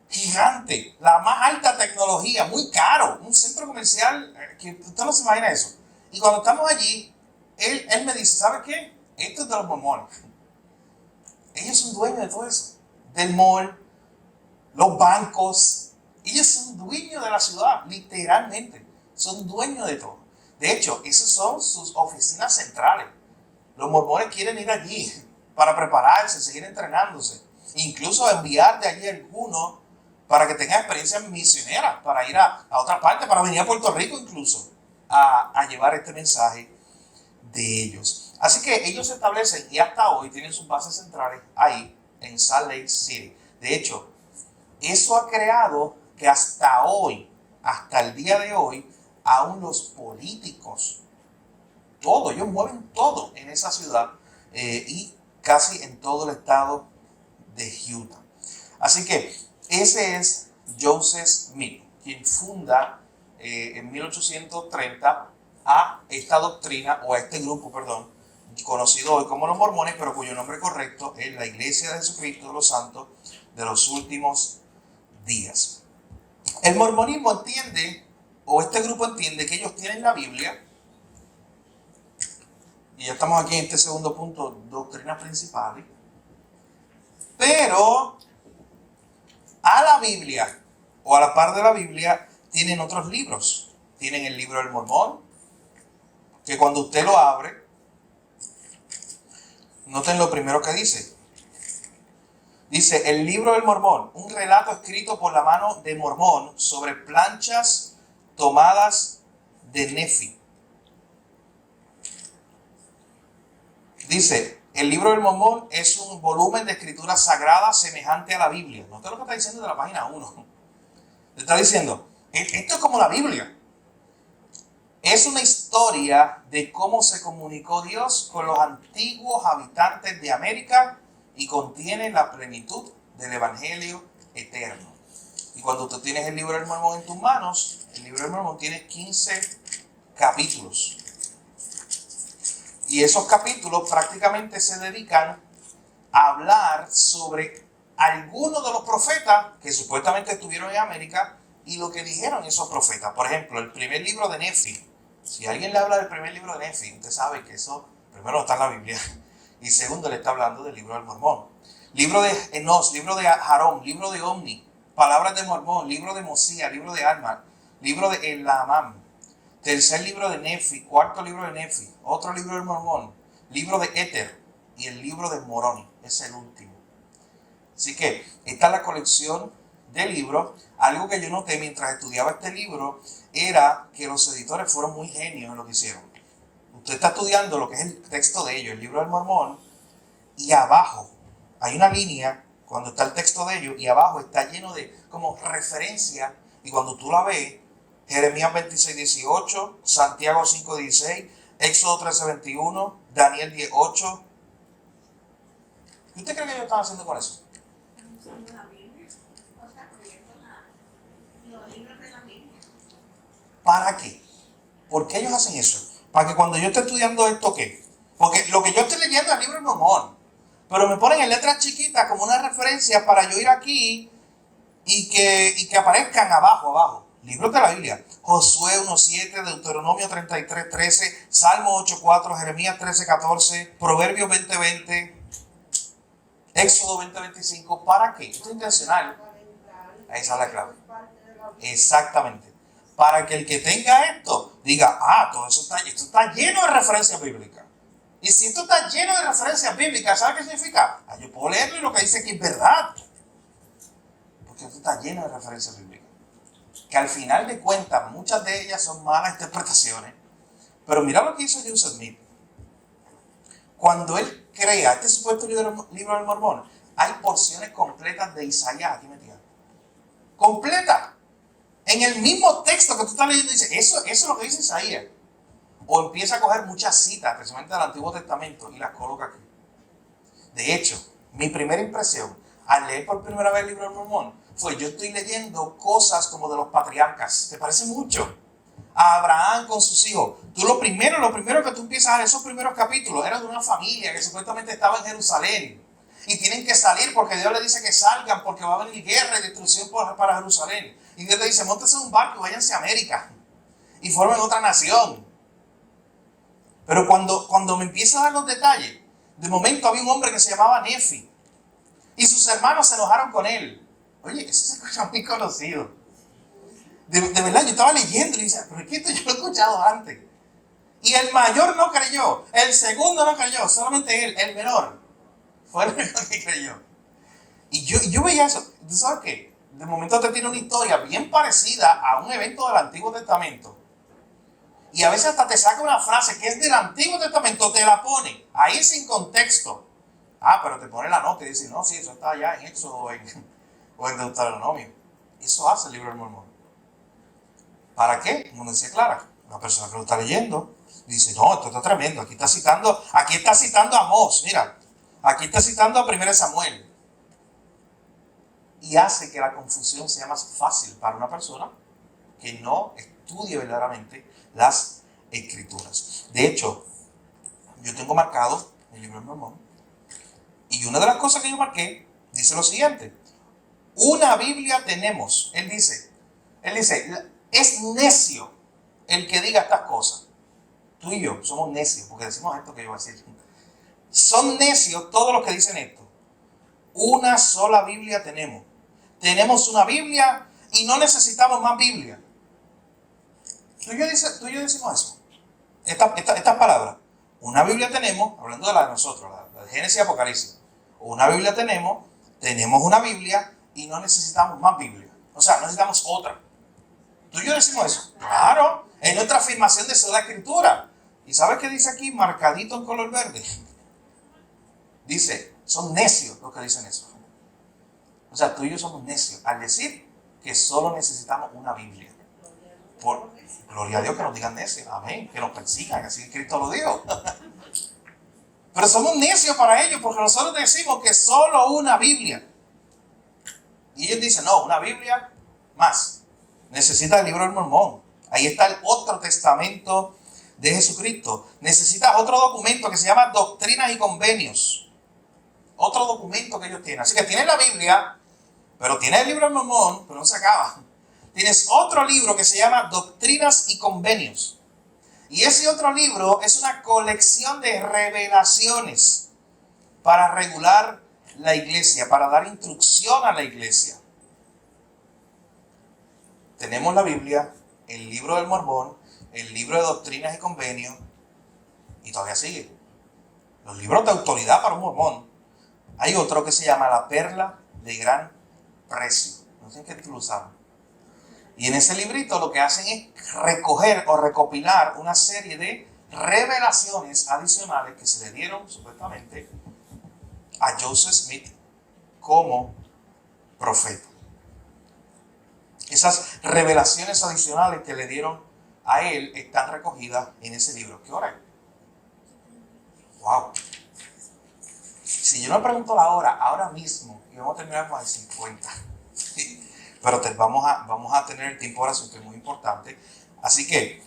gigante, la más alta tecnología, muy caro, un centro comercial que usted no se imagina eso. Y cuando estamos allí, él me dice, ¿sabe qué? Esto es de los mormones. Ellos son dueños de todo eso, del mall, los bancos. Ellos son dueños de la ciudad, literalmente, son dueños de todo. De hecho, esas son sus oficinas centrales. Los mormones quieren ir allí para prepararse, seguir entrenándose. Incluso enviar de allí algunos para que tengan experiencias misioneras, para ir a otra parte, para venir a Puerto Rico incluso, a llevar este mensaje de ellos. Así que ellos se establecen y hasta hoy tienen sus bases centrales ahí en Salt Lake City. De hecho, eso ha creado que hasta hoy, hasta el día de hoy, aún los políticos, todo, ellos mueven todo en esa ciudad y casi en todo el estado de Utah. Así que ese es Joseph Smith, quien funda en 1830 a esta doctrina, o a este grupo, perdón, conocido hoy como los mormones, pero cuyo nombre correcto es la Iglesia de Jesucristo de los Santos de los Últimos Días. El mormonismo entiende, o este grupo entiende, que ellos tienen la Biblia, y ya estamos aquí en este segundo punto, doctrinas principales, pero a la Biblia, o a la par de la Biblia, tienen otros libros. Tienen el libro del Mormón, que cuando usted lo abre, noten lo primero que dice. Dice, el libro del Mormón, un relato escrito por la mano de Mormón sobre planchas tomadas de Nefi. Dice, el libro del Mormón es un volumen de escritura sagrada semejante a la Biblia. Noten lo que está diciendo de la página 1. Le está diciendo, esto es como la Biblia. Es una historia de cómo se comunicó Dios con los antiguos habitantes de América y contiene la plenitud del Evangelio eterno. Y cuando tú tienes el libro del Mormón en tus manos, el libro del Mormón tiene 15 capítulos. Y esos capítulos prácticamente se dedican a hablar sobre algunos de los profetas que supuestamente estuvieron en América y lo que dijeron esos profetas. Por ejemplo, el primer libro de Nefi. Si alguien le habla del primer libro de Nefi, usted sabe que eso, primero, está en la Biblia. Y segundo, le está hablando del libro del Mormón. Libro de Enos, libro de Aarón, libro de Omni, palabras de Mormón, libro de Mosía, libro de Alma, libro de Elamam. Tercer libro de Nefi, cuarto libro de Nefi, otro libro del Mormón, libro de Éter y el libro de Moroni, es el último. Así que esta es la colección de libros. Algo que yo noté mientras estudiaba este libro era que los editores fueron muy genios en lo que hicieron. Usted está estudiando lo que es el texto de ellos, el libro del Mormón, y abajo hay una línea cuando está el texto de ellos y abajo está lleno de como referencia, y cuando tú la ves, Jeremías 26:18, Santiago 5:16, Éxodo 13:21, Daniel 10:8. ¿Qué usted cree que ellos están haciendo con eso? Usando la Biblia, o sea, leyendo los libros de la Biblia. ¿Para qué? ¿Por qué ellos hacen eso? Para que cuando yo esté estudiando esto, ¿qué? Porque lo que yo estoy leyendo es el libro del Mormón, pero me ponen en letras chiquitas como una referencia para yo ir aquí y que aparezcan abajo. Libros de la Biblia. Josué 1:7, Deuteronomio 33:13, Salmo 8:4, Jeremías 13:14, Proverbios 20:20, Éxodo 20:25. ¿Para qué? Esto es intencional. Esa es la clave. Exactamente. Para que el que tenga esto diga, todo eso esto está lleno de referencias bíblicas. Y si esto está lleno de referencias bíblicas, ¿sabe qué significa? Yo puedo leerlo y lo que dice aquí es verdad. Porque esto está lleno de referencias bíblicas. Que al final de cuentas, muchas de ellas son malas interpretaciones. Pero mira lo que hizo Joseph Smith. Cuando él crea este supuesto libro del Mormón, hay porciones completas de Isaías aquí metidas. Completa. En el mismo texto que tú estás leyendo dice, eso es lo que dice Isaías. O empieza a coger muchas citas, precisamente del Antiguo Testamento, y las coloca aquí. De hecho, mi primera impresión al leer por primera vez el libro del Mormón fue, yo estoy leyendo cosas como de los patriarcas. ¿Te parece mucho? A Abraham con sus hijos. Tú lo primero que tú empiezas a ver, esos primeros capítulos, era de una familia que supuestamente estaba en Jerusalén. Y tienen que salir porque Dios les dice que salgan porque va a venir guerra y destrucción para Jerusalén. Y Dios le dice, móntense en un barco y váyanse a América. Y formen otra nación. Pero cuando me empieza a dar los detalles, de momento había un hombre que se llamaba Nefi. Y sus hermanos se enojaron con él. Oye, eso se escucha muy conocido. De verdad, yo estaba leyendo y decía, pero es que esto yo lo he escuchado antes. Y el mayor no creyó, el segundo no creyó, solamente él, el menor, fue el menor que creyó. Y yo veía eso. ¿Tú sabes qué? De momento te tiene una historia bien parecida a un evento del Antiguo Testamento. Y a veces hasta te saca una frase que es del Antiguo Testamento, te la pone ahí sin contexto. Pero te pone la nota y dice, no, sí, eso está allá en Éxodo o en Deuteronomio. Eso hace el libro del Mormón. ¿Para qué? Como decía Clara, una persona que lo está leyendo dice, no, esto está tremendo, aquí está citando a Amós, mira, aquí está citando a 1 Samuel. Y hace que la confusión sea más fácil para una persona que no estudie verdaderamente las escrituras. De hecho, yo tengo marcado el libro del Mormón, y una de las cosas que yo marqué dice lo siguiente: una Biblia tenemos. Él dice, es necio el que diga estas cosas. Tú y yo somos necios porque decimos esto que yo voy a decir. Son necios todos los que dicen esto. Una sola Biblia tenemos. Tenemos una Biblia y no necesitamos más Biblia. Tú y yo decimos eso. Estas palabras. Una Biblia tenemos, hablando de la de nosotros, la de Génesis y Apocalipsis. Una Biblia tenemos una Biblia y no necesitamos más Biblia. O sea, no necesitamos otra. ¿Tú y yo decimos eso? Claro, es nuestra afirmación de sola escritura. ¿Y sabes qué dice aquí, marcadito en color verde? Dice, son necios los que dicen eso. O sea, tú y yo somos necios al decir que solo necesitamos una Biblia. Gloria a Dios que nos digan necios, amén, que nos persigan, así que Cristo lo dijo. Pero somos necios para ellos porque nosotros decimos que solo una Biblia. Y ellos dicen, no, una Biblia más. Necesitas el libro del Mormón. Ahí está el otro testamento de Jesucristo. Necesitas otro documento que se llama Doctrinas y Convenios. Otro documento que ellos tienen. Así que tienes la Biblia, pero tienes el libro del Mormón, pero no se acaba. Tienes otro libro que se llama Doctrinas y Convenios. Y ese otro libro es una colección de revelaciones para regular la iglesia, para dar instrucción a la iglesia. Tenemos la Biblia, el libro del Mormón, el libro de Doctrinas y Convenios, y todavía sigue. Los libros de autoridad para un mormón. Hay otro que se llama La Perla de Gran Precio. No sé en qué título saben. Y en ese librito lo que hacen es recoger o recopilar una serie de revelaciones adicionales que se le dieron supuestamente a Joseph Smith como profeta. Esas revelaciones adicionales que le dieron a él están recogidas en ese libro. ¿Qué hora es? ¡Wow! Si yo no pregunto la hora ahora mismo, y vamos a terminar más de 50. Pero vamos a tener el tiempo de oración, que es muy importante. Así que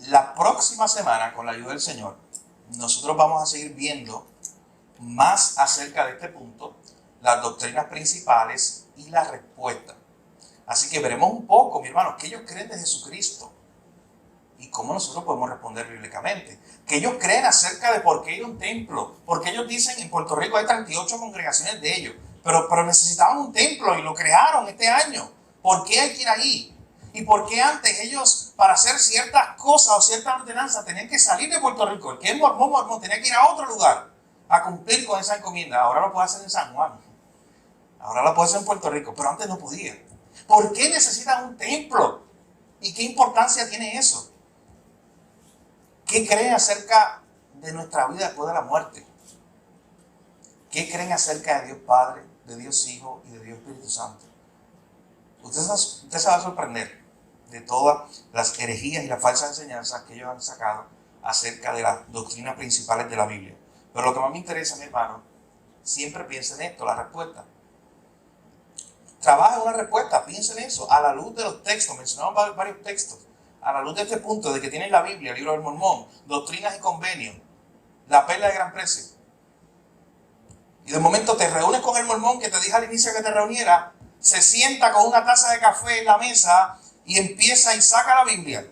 la próxima semana, con la ayuda del Señor, nosotros vamos a seguir viendo más acerca de este punto, las doctrinas principales y la respuesta. Así que veremos un poco, mi hermano, qué ellos creen de Jesucristo y cómo nosotros podemos responder bíblicamente. Que ellos creen acerca de por qué hay un templo. Porque ellos dicen, en Puerto Rico hay 38 congregaciones de ellos, pero necesitaban un templo y lo crearon este año. ¿Por qué hay que ir ahí? ¿Y por qué antes ellos, para hacer ciertas cosas o ciertas ordenanzas, tenían que salir de Puerto Rico? El que es mormón, tenía que ir a otro lugar a cumplir con esa encomienda. Ahora lo puede hacer en San Juan. Ahora lo puede hacer en Puerto Rico, pero antes no podía. ¿Por qué necesitan un templo? ¿Y qué importancia tiene eso? ¿Qué creen acerca de nuestra vida después de la muerte? ¿Qué creen acerca de Dios Padre, de Dios Hijo y de Dios Espíritu Santo? Usted se va a sorprender de todas las herejías y las falsas enseñanzas que ellos han sacado acerca de las doctrinas principales de la Biblia. Pero lo que más me interesa, mi hermano, siempre piensa en esto, la respuesta. Trabaja en una respuesta, piensa en eso, a la luz de los textos. Mencionamos varios textos. A la luz de este punto, de que tienes la Biblia, el libro del Mormón, Doctrinas y Convenios, La Perla de Gran Precio. Y de momento te reúnes con el mormón que te dije al inicio que te reuniera, se sienta con una taza de café en la mesa y empieza y saca la Biblia.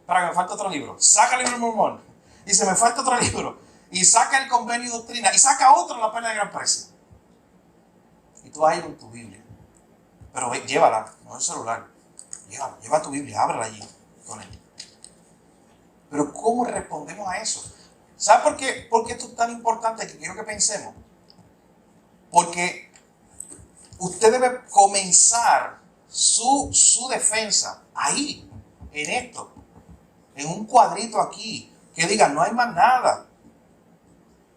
Para que me falte otro libro. Saca el libro del Mormón. Y se me falta otro libro. Y saca el Convenio y Doctrina. Y saca otro, La Perla de Gran Precio. Y tú vas con tu Biblia. Pero llévala, no el celular. Lleva tu Biblia, ábrela allí con él. Pero ¿cómo respondemos a eso? ¿Sabes por qué esto es tan importante que quiero que pensemos? Porque usted debe comenzar su defensa ahí, en esto, en un cuadrito aquí, que diga, no hay más nada.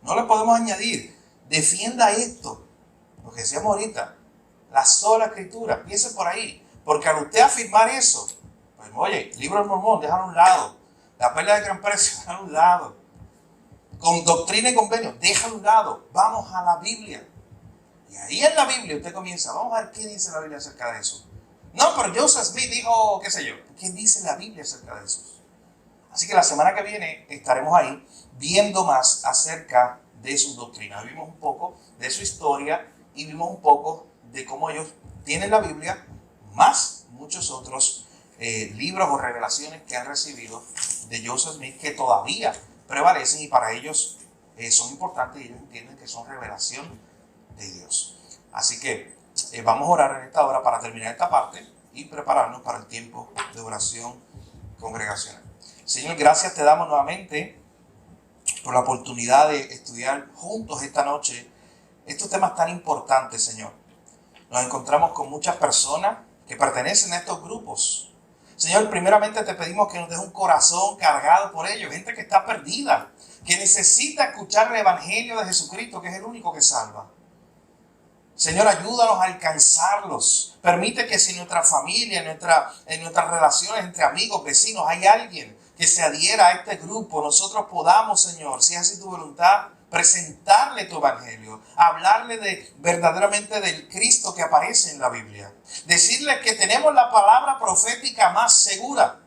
No le podemos añadir. Defienda esto. Lo que decíamos ahorita, la sola escritura, piense por ahí. Porque al usted afirmar eso, pues oye, el libro del Mormón, déjalo a un lado. La Perla de Gran Precio, déjalo a un lado. Con Doctrina y Convenio, déjalo a un lado. Vamos a la Biblia. Y ahí en la Biblia usted comienza, vamos a ver qué dice la Biblia acerca de eso. No, pero Joseph Smith dijo, qué sé yo. ¿Qué dice la Biblia acerca de eso? Así que la semana que viene estaremos ahí viendo más acerca de sus doctrinas. Vimos un poco de su historia y vimos un poco de cómo ellos tienen la Biblia, más muchos otros libros o revelaciones que han recibido de Joseph Smith que todavía prevalecen y para ellos son importantes y ellos entienden que son revelación de Dios. Así que vamos a orar en esta hora para terminar esta parte y prepararnos para el tiempo de oración congregacional. Señor, gracias te damos nuevamente por la oportunidad de estudiar juntos esta noche estos temas tan importantes, Señor. Nos encontramos con muchas personas que pertenecen a estos grupos. Señor, primeramente te pedimos que nos des un corazón cargado por ellos, gente que está perdida, que necesita escuchar el Evangelio de Jesucristo, que es el único que salva. Señor, ayúdanos a alcanzarlos. Permite que si en nuestra familia, en nuestras relaciones entre amigos, vecinos, hay alguien que se adhiera a este grupo, nosotros podamos, Señor, si es así tu voluntad, presentarle tu evangelio, hablarle verdaderamente del Cristo que aparece en la Biblia. Decirle que tenemos la palabra profética más segura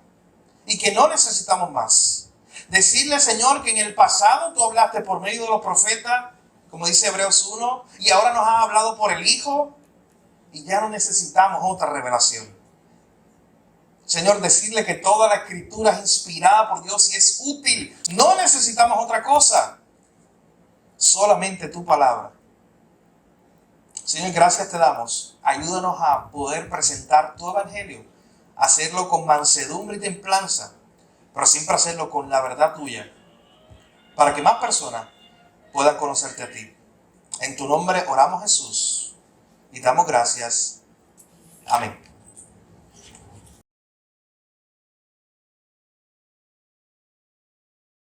y que no necesitamos más. Decirle, Señor, que en el pasado tú hablaste por medio de los profetas, como dice Hebreos 1, y ahora nos has hablado por el Hijo y ya no necesitamos otra revelación. Señor, decirle que toda la escritura es inspirada por Dios y es útil. No necesitamos otra cosa, solamente tu palabra. Señor, gracias te damos. Ayúdanos a poder presentar tu evangelio, hacerlo con mansedumbre y templanza, pero siempre hacerlo con la verdad tuya, para que más personas puedan conocerte a ti. En tu nombre oramos, Jesús, y damos gracias. Amén.